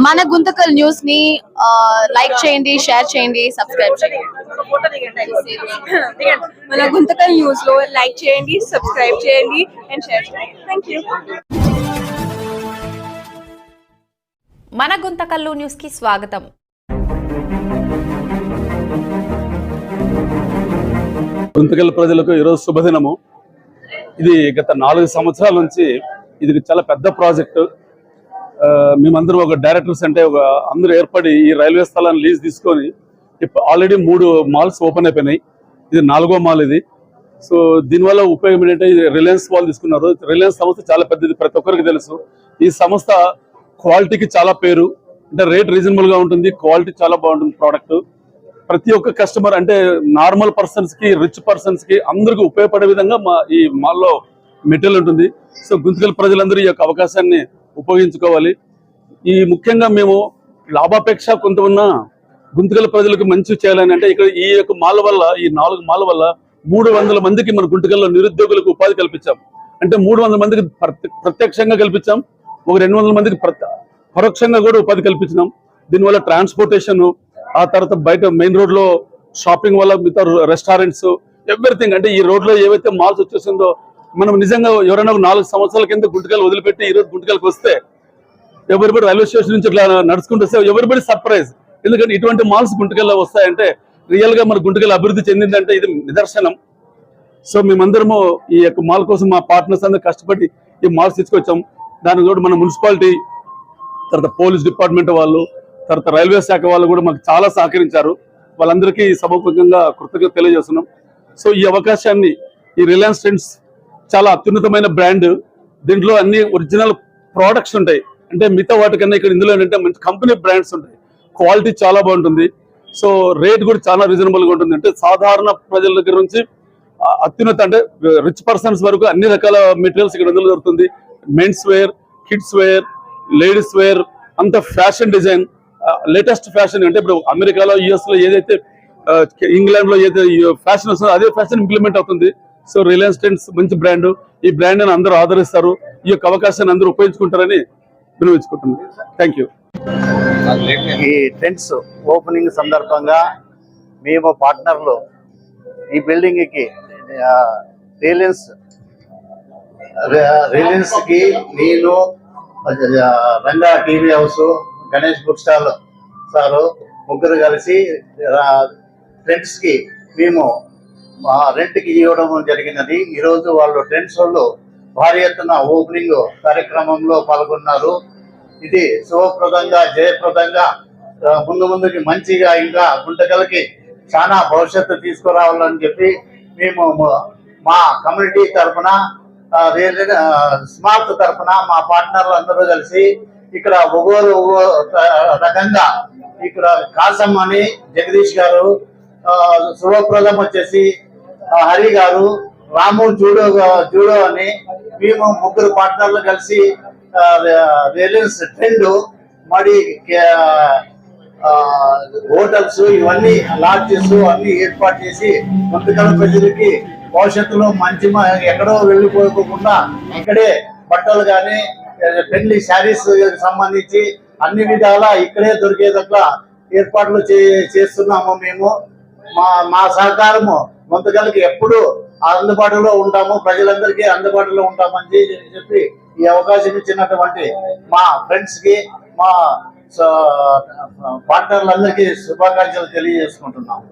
మన గుంతకల్ న్యూస్ ని లైక్ చేయండి, షేర్ చేయండి, సబ్స్క్రైబ్ చేయండి. మన గుంతకల్ న్యూస్ లో లైక్ చేయండి, సబ్స్క్రైబ్ చేయండి అండ్ షేర్ చేయండి. థాంక్యూ. మన గుంతకల్లు న్యూస్ కి స్వాగతం. గుంతకల్ ప్రజలకు ఈరోజు శుభదినము. ఇది గత 4 సంవత్సరాల నుంచి ఇది చాలా పెద్ద ప్రాజెక్టు. మేమందరం ఒక డైరెక్టర్స్ అంటే అందరూ ఏర్పడి ఈ రైల్వే స్థలాన్ని లీజ్ తీసుకొని ఆల్రెడీ 3 మాల్స్ ఓపెన్ అయిపోయినాయి. ఇది 4వ మాల్ ఇది. సో దీనివల్ల ఉపయోగం ఏంటంటే రిలయన్స్ వాళ్ళు తీసుకున్నారు. రిలయన్స్ సంస్థ చాలా పెద్దది, ప్రతి ఒక్కరికి తెలుసు. ఈ సంస్థ క్వాలిటీకి చాలా పేరు, అంటే రేట్ రీజనబుల్ గా ఉంటుంది, క్వాలిటీ చాలా బాగుంటుంది ప్రోడక్ట్. ప్రతి ఒక్క కస్టమర్ అంటే నార్మల్ పర్సన్స్ కి, రిచ్ పర్సన్స్ కి అందరికి ఉపయోగపడే విధంగా ఈ మాల్లో మెటీరియల్ ఉంటుంది. సో గుంతకల్ ప్రజలందరూ ఈ యొక్క అవకాశాన్ని ఉపయోగించుకోవాలి. ఈ ముఖ్యంగా మేము లాభాపేక్ష కొంత ఉన్న గుంతకల్ ప్రజలకు మంచి చేయాలని అంటే ఇక్కడ ఈ యొక్క మాల్ వల్ల, ఈ 4 మాల్ వల్ల 300 మందికి మన గుంతకల్లో నిరుద్యోగులకు ఉపాధి కల్పించాం. అంటే 300 మందికి ప్రత్యక్షంగా కల్పించాం, ఒక 200 మందికి పరోక్షంగా కూడా ఉపాధి కల్పించినాం. దీనివల్ల ట్రాన్స్పోర్టేషన్, ఆ తర్వాత బయట మెయిన్ రోడ్ లో షాపింగ్ వల్ల మిగతా రెస్టారెంట్స్, ఎవ్రీథింగ్. అంటే ఈ రోడ్ లో ఏవైతే మాల్స్ వచ్చేసిందో, మనం నిజంగా ఎవరైనా 4 సంవత్సరాల కింద గుంతకల్ వదిలిపెట్టి ఈరోజు గుంతకల్కి వస్తే ఎవరిబడి రైల్వే స్టేషన్ నుంచి ఇట్లా నడుచుకుంటూ వస్తే ఎవరిబడి సర్ప్రైజ్. ఎందుకంటే ఇటువంటి మాల్స్ గుంతకల్లో వస్తాయంటే రియల్ గా మన గుంతకల్ అభివృద్ధి చెందిందంటే ఇది నిదర్శనం. సో మేమందరము ఈ యొక్క మాల్ కోసం మా పార్ట్నర్స్ అందరూ కష్టపడి ఈ మాల్స్ తీసుకొచ్చాం. దానికి కూడా మన మున్సిపాలిటీ, తర్వాత పోలీస్ డిపార్ట్మెంట్ వాళ్ళు, తర్వాత రైల్వే శాఖ వాళ్ళు కూడా మాకు చాలా సహకరించారు. వాళ్ళందరికీ సభాముఖంగా కృతజ్ఞత తెలియజేస్తున్నాం. సో ఈ అవకాశాన్ని, ఈ రిలయన్స్ ట్రెండ్స్ చాలా అత్యున్నతమైన బ్రాండ్. దీంట్లో అన్ని ఒరిజినల్ ప్రోడక్ట్స్ ఉంటాయి. అంటే మిగతా వాటికన్నా ఇక్కడ ఇందులో ఏంటంటే మంచి కంపెనీ బ్రాండ్స్ ఉంటాయి, క్వాలిటీ చాలా బాగుంటుంది. సో రేట్ కూడా చాలా రీజనబుల్ గా ఉంటుంది. అంటే సాధారణ ప్రజల దగ్గర నుంచి అత్యున్నత అంటే రిచ్ పర్సన్స్ వరకు అన్ని రకాల మెటీరియల్స్ ఇక్కడ ఇందులో దొరుకుతుంది. Men's wear, kids wear, ladies wear, అంత ఫ్యాషన్ డిజైన్, లేటెస్ట్ ఫ్యాషన్. అంటే ఇప్పుడు అమెరికాలో, యుఎస్ లో ఏదైతే, ఇంగ్లాండ్ లో ఏదైతే ఫ్యాషన్ వస్తుందో అదే ఫ్యాషన్ ఇంప్లిమెంట్ అవుతుంది. సో రిలయన్స్ ట్రెండ్స్ మంచి బ్రాండ్. ఈ బ్రాండ్ అని అందరూ ఆదరిస్తారు. ఈ యొక్క అవకాశాన్ని అందరూ ఉపయోగించుకుంటారని వినియోగించుకుంటున్నాను. Thank you. ఈ ట్రెండ్స్ ఓపెనింగ్ సందర్భంగా మేము పార్ట్నర్లు ఈ బిల్డింగ్ కి రిలయన్స్ కి నేను, Ranga TV house, Ganesh book stall sir ముగ్గురు కలిసి ట్రెండ్స్ కి మేము రెంట్ కి ఇవ్వడం జరిగినది. ఈరోజు వాళ్ళు ట్రెండ్స్ వాళ్ళు భారీ ఎత్తున ఓపెనింగ్ కార్యక్రమంలో పాల్గొన్నారు. ఇది శుభప్రదంగా, జయప్రదంగా ముందుకి మంచిగా ఇంకా గుంతకల్కి చాలా భవిష్యత్తు తీసుకురావాలని చెప్పి మేము మా కమ్యూనిటీ తరఫున, స్మార్ట్ తరఫున మా పార్ట్నర్లు అందరూ కలిసి ఇక్కడ ఒగోరు రకంగా ఇక్కడ కాసం అని జగదీష్ గారు, శుభప్రదం వచ్చేసి హరి గారు, రాము జూడో అని మేము ముగ్గురు పార్ట్నర్లు కలిసి రిలయన్స్ ట్రెండ్ మరి హోటల్స్ ఇవన్నీ లాడ్జెస్ అన్ని ఏర్పాటు చేసి గుంతకల్ ప్రజలకి భవిష్యత్తులో మంచి ఎక్కడో వెళ్ళిపోకుండా ఇక్కడే బట్టలు కానీ, పెళ్లి శారీస్ సంబంధించి అన్ని విధాలా ఇక్కడే దొరికేదట్లా ఏర్పాట్లు చేస్తున్నాము. మేము మా సహకారము గుంతకల్కి ఎప్పుడు అందుబాటులో ఉంటాము, ప్రజలందరికీ అందుబాటులో ఉంటామని చెప్పి ఈ అవకాశం ఇచ్చినటువంటి మా ఫ్రెండ్స్ కి, మా పార్ట్నర్లందరికీ శుభాకాంక్షలు తెలియజేసుకుంటున్నాము.